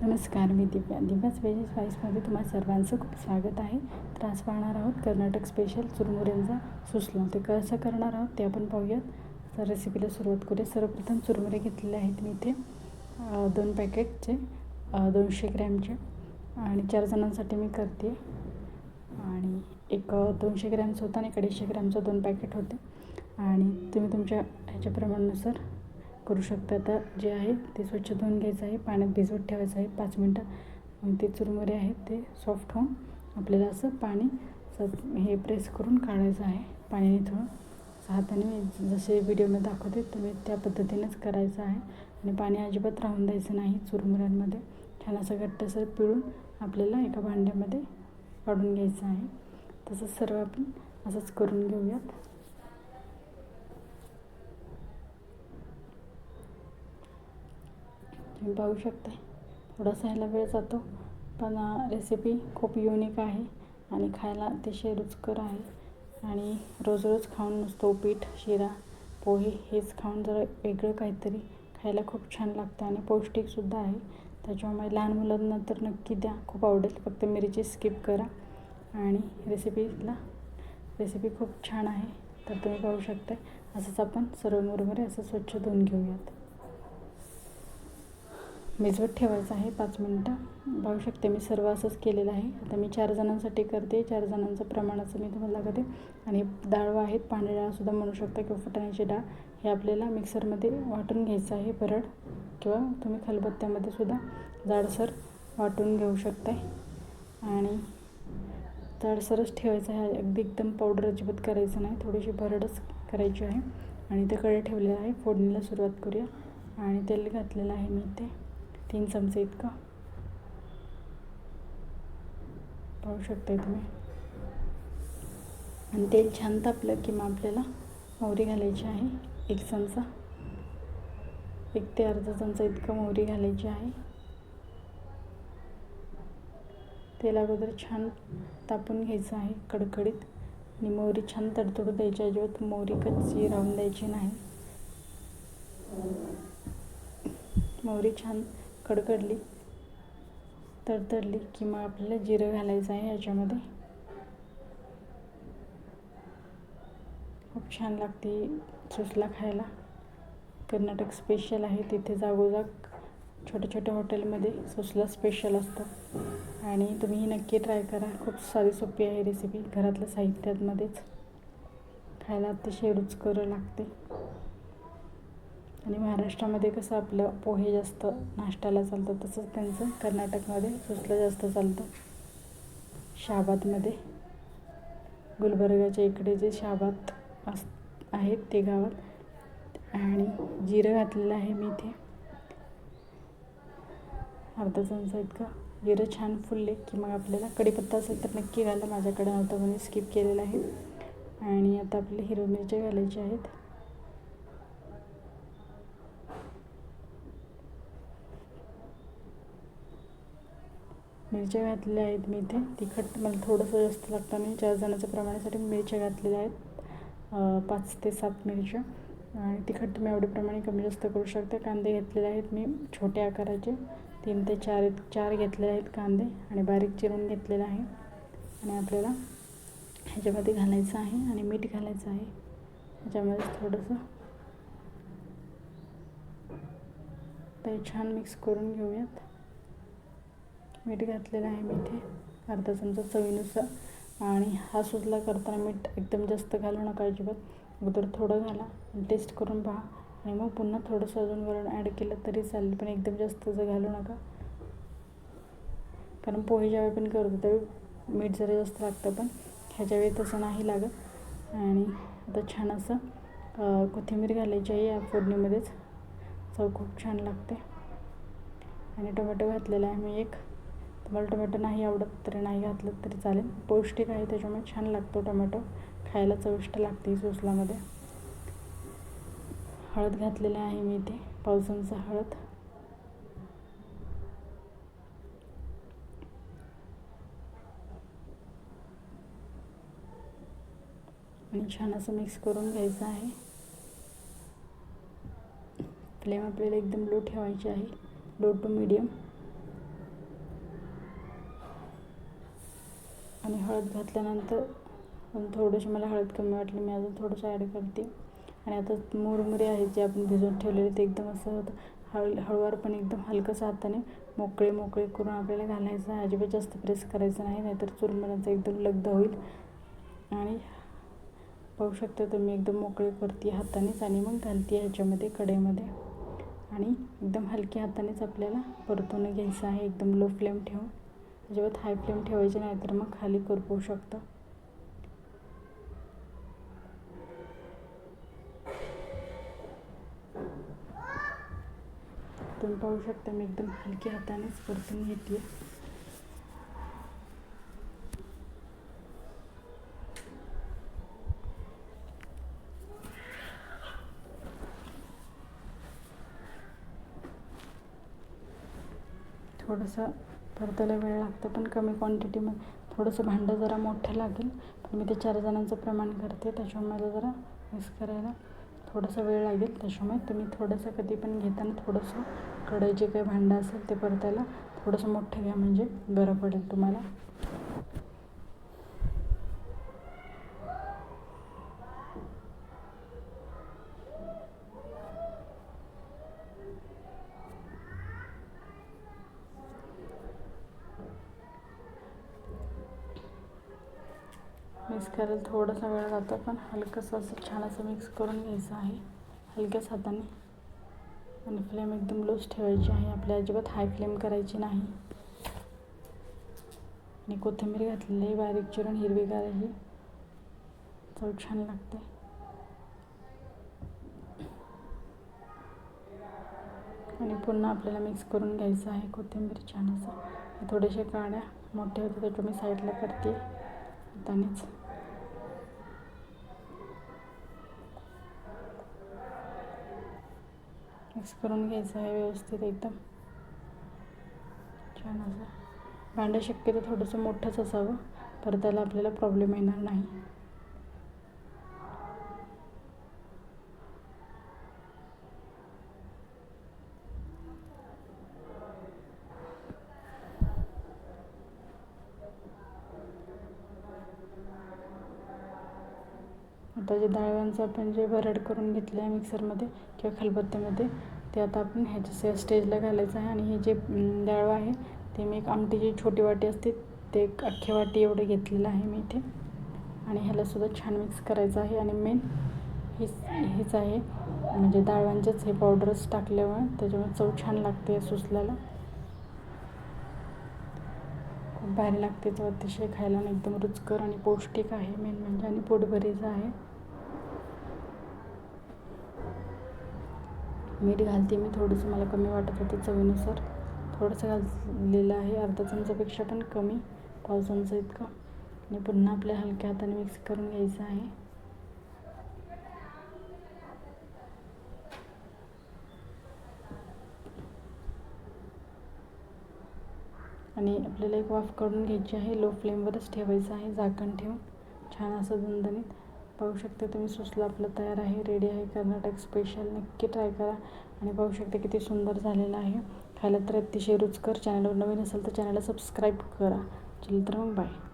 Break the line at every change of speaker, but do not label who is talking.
नमस्कार, मी दिव्या. दिव्याच व्हेज स्पाईसमध्ये तुम्हा सर्वांचं खूप स्वागत आहे. तर आज पाहणार आहोत कर्नाटक स्पेशल चुरमुऱ्यांचा सुसला. ते कसं करणार आहोत ते आपण पाहूयात. तर रेसिपीला सुरुवात करूया. सर्वप्रथम चुरमुरे घेतलेले आहेत मी इथे 2 पॅकेटचे 200 ग्रॅमचे आणि 4 जणांसाठी मी करते. आणि एक 200 ग्रॅमचं होतं आणि 150 ग्रॅमचं 2 पॅकेट होते. आणि तुम्ही तुमच्या ह्याच्या प्रमाणानुसार करू शकता. तर जे आहे ते स्वच्छ धुवून घ्यायचं आहे, पाण्यात भिजवत ठेवायचं आहे 5 मिनटं. मग ते चुरमुरे आहेत ते सॉफ्ट होऊन आपल्याला असं पाणी हे प्रेस करून काढायचं आहे. पाणी निथळून हाताने मी जसे व्हिडिओमध्ये दाखवते तुम्ही त्या पद्धतीनेच करायचं आहे. आणि पाणी अजिबात राहून द्यायचं नाही. चुरमुऱ्यांमध्ये छान असं घट्टसर पिळून आपल्याला एका भांड्यामध्ये काढून घ्यायचं आहे. तसंच सर्व आपण असंच करून घेऊयात. तुम्ही पाहू शकता थोडासा ह्याला वेळ जातो, पण रेसिपी खूप युनिक आहे आणि खायला अतिशय रुचकर आहे. आणि रोज रोज खाऊन नुसतं उपीट, शिरा, पोहे हेच खाऊन जरा वेगळं काहीतरी खायला खूप छान लागतं आणि पौष्टिकसुद्धा आहे. त्याच्यामुळे लहान मुलांना तर नक्की द्या, खूप आवडेल. फक्त मिरची स्किप करा. आणि रेसिपी खूप छान आहे. तर तुम्ही पाहू शकता असंच आपण सर्व मुरमुरे असं स्वच्छ धुवून घेऊयात. भिजवत ठेवायचं आहे 5 मिनटं. पाहू शकते मी सर्व असंच केलेलं आहे. आता मी 4 जणांसाठी करते. 4 जणांचं प्रमाणाचं मी तुम्हाला दाखवते. आणि डाळ आहेत, पांढरी डाळसुद्धा म्हणू शकता किंवा फुटाण्याची डाळ. हे आपल्याला मिक्सरमध्ये वाटून घ्यायचं आहे भरड, किंवा तुम्ही खलबत्त्यामध्ये सुद्धा जाडसर वाटून घेऊ शकता. आणि जाडसरच ठेवायचं आहे, अगदी एकदम पावडर अजिबात करायचं नाही, थोडीशी भरडच करायची आहे. आणि ते कढई ठेवलेलं आहे. फोडणीला सुरुवात करूया. आणि तेल घातलेलं आहे मी इथे 3 चमचे इतकं, पाहू शकता तुम्ही. आणि तेल छान तापलं की मग आपल्याला मोहरी घालायची आहे. 1 चमचा, 1 ते अर्धा चमचा इतकं मोहरी घालायची आहे. तेल अगोदर छान तापून घ्यायचं आहे कडकडीत. आणि मोहरी छान तडतडू द्यायची, अजिबात मोहरी कच्ची राहून द्यायची नाही. मोहरी छान कडकडली, तडतडली की मग आपल्याला जिरं घालायचं आहे याच्यामध्ये. खूप छान लागते सुसला खायला. कर्नाटक स्पेशल आहे. तिथे जागोजाग छोट्या छोट्या हॉटेलमध्ये सुसला स्पेशल असतो. आणि तुम्ही ही नक्की ट्राय करा. खूप साधी सोपी आहे रेसिपी, घरातल्या साहित्यामध्येच. खायला अतिशय रुचकर लागते. आणि महाराष्ट्रामध्ये कसं आपलं पोहे जास्त नाश्त्याला चालतं, तसंच त्यांचं कर्नाटकमध्ये सुसलं जास्त चालतं. शाबातमध्ये, गुलबर्गाच्या इकडे जे शाबात आहेत ते गावात. आणि जिरं घातलेलं आहे मी इथे अर्धा चमचा इतकं. जिरं छान फुलले की मग आपल्याला कढीपत्ता असेल तर नक्की घाला, माझ्याकडे नव्हतं म्हणून स्किप केलेलं आहे. आणि आता आपले हिरवी मिरची घालायची आहेत. मिरच्या घातलेल्या आहेत मी इथे. तिखट मला थोडंसं जास्त लागतं आणि 4 जणांच्या प्रमाणासाठी मिरच्या घातलेल्या आहेत 5 ते 7 मिरच्या. आणि तिखट तुम्ही एवढ्याप्रमाणे कमी जास्त करू शकता. कांदे घेतलेले आहेत मी छोट्या आकाराचे 3 ते 4 घेतलेले आहेत कांदे, आणि बारीक चिरून घेतलेला आहे. आणि आपल्याला ह्याच्यामध्ये घालायचं आहे आणि मीठ घालायचं आहे ह्याच्यामध्ये थोडंसं. ते छान मिक्स करून घेऊयात. मीठ घातलेलं आहे मी इथे अर्धा चमचा चवीनुसार. आणि हा सुसला करताना मीठ एकदम जास्त घालू नका अजिबात. अगोदर थोडं घाला, टेस्ट करून पहा, आणि मग पुन्हा थोडंसं अजून वरून ॲड केलं तरी चालेल, पण एकदम जास्त घालू नका. कारण पोहे ज्यावेळी पण करतो त्यावेळी मीठ जरा जास्त लागतं, पण ह्याच्यावेळी तसं नाही लागत. आणि आता छान असं कोथिंबीर घालायची आहे या फोडणीमध्येच, चव खूप छान लागते. आणि टोमॅटो घातलेला आहे मी एक. तुम्हाला टोमॅटो नाही आवडत तरी नाही घातलं तरी चालेल, पौष्टिक आहे त्याच्यामुळे छान लागतो टोमॅटो, खायला चविष्ट लागते सुसलामध्ये. हळद घातलेली आहे मी इथे 1 चमचा हळद. आणि छान असं मिक्स करून घ्यायचं आहे. फ्लेम आपल्याला एकदम लो ठेवायची आहे, लो टू मीडियम. आणि हळद घातल्यानंतर थोडीशी मला हळद कमी वाटली, मी अजून थोडंसं ॲड करते. आणि आता मुरमुरे आहेत जे आपण भिजवून ठेवलेले ते एकदम असं हळूवार पण एकदम हलकंसं हाताने मोकळे करून आपल्याला घालायचं आहे. अजिबात जास्त प्रेस करायचं नाही, नाहीतर चुरमुऱ्यांचा एकदम लगदा होईल. आणि पाहू शकता तुम्ही एकदम मोकळे करते हातानेच आणि मग घालते ह्याच्यामध्ये कढईमध्ये. आणि एकदम हलक्या हातानेच आपल्याला परतून घ्यायचं आहे, एकदम लो फ्लेम ठेवून. अजिबात हाय फ्लेम ठेवायची नाही, तर मग खाली करपवू शकतं. तुम्ही पाहू शकता मी एकदम हलक्या हातानेच परतून घेते. थोडंसं परतायला वेळ लागतं, पण कमी क्वांटिटीमध्ये. थोडंसं भांडं जरा मोठं लागेल, पण मी ते 4 जणांचं प्रमाण करते, त्याच्यामुळे मला जरा मिक्स करायला थोडासा वेळ लागेल. त्याच्यामुळे तुम्ही थोडंसं कधी पण घेताना थोडंसं कढई जे काही भांडं असेल ते परतायला थोडंसं मोठं घ्या, म्हणजे बरं पडेल तुम्हाला. मिक्स करायला थोडासा वेळ जातो, पण हलकंसं असं छान असं मिक्स करून घ्यायचं आहे हलक्याच हाताने. आणि फ्लेम एकदम लोच ठेवायची आहे, आपल्या अजिबात हाय फ्लेम करायची नाही. आणि कोथिंबीर घातलेली बारीक चिरून हिरवीगार ही चव छान लागते. आणि पुन्हा आपल्याला मिक्स करून घ्यायचं आहे कोथिंबीर छान असं. थोडेसे काड्या मोठे होते त्याच्या मी साईडला करते हातानेच. मिक्स करून घ्यायचं आहे व्यवस्थित एकदम छान असं. भांडं शक्यतो थोडंसं मोठंच असावं, परतायला आपल्याला प्रॉब्लेम येणार नाही. आता जे डाळवांचं आपण जे भरड करून घेतलं आहे मिक्सरमध्ये किंवा खलबत्त्यामध्ये, ते आता आपण ह्याच्या स्टेजला घालायचं आहे. आणि हे जे डाळ आहे ते मी एक आमटीची छोटी वाटी असते ते एक अख्खी वाटी एवढं घेतलेलं आहे मी इथे. आणि ह्यालासुद्धा छान मिक्स करायचं आहे. आणि मेन हेच आहे, म्हणजे डाळवांचेच हे पावडरच टाकल्यामुळे त्याच्यामुळे चव छान लागते सुसल्याला. खूप भारी लागते तो, अतिशय खायला एकदम रुचकर आणि पौष्टिक आहे मेन म्हणजे, आणि पोटभरीचं आहे. मीठ घालते मी थोडंसं, मला कमी वाटत होतं चवीनुसार थोडंसं घातलेलं आहे, अर्धा चमचापेक्षा पण कमी, पाव चमचा इतकं. आणि पुन्हा आपल्या हलक्या हाताने मिक्स करून घ्यायचं आहे. आणि आपल्याला एक वाफ काढून घ्यायची आहे, लो फ्लेमवरच ठेवायचं आहे झाकण ठेवून छान असं दणदणीत. पाहू शकता तुम्ही सुसलं आपलं तयार आहे, रेडी आहे कर्नाटक स्पेशल. नक्की ट्राय करा. आणि पाहू शकता किती सुंदर झालेलं आहे, खायला तर अतिशय रुचकर. चॅनलवर नवीन असेल तर चॅनलला सबस्क्राईब करा. चला तर मग बाय.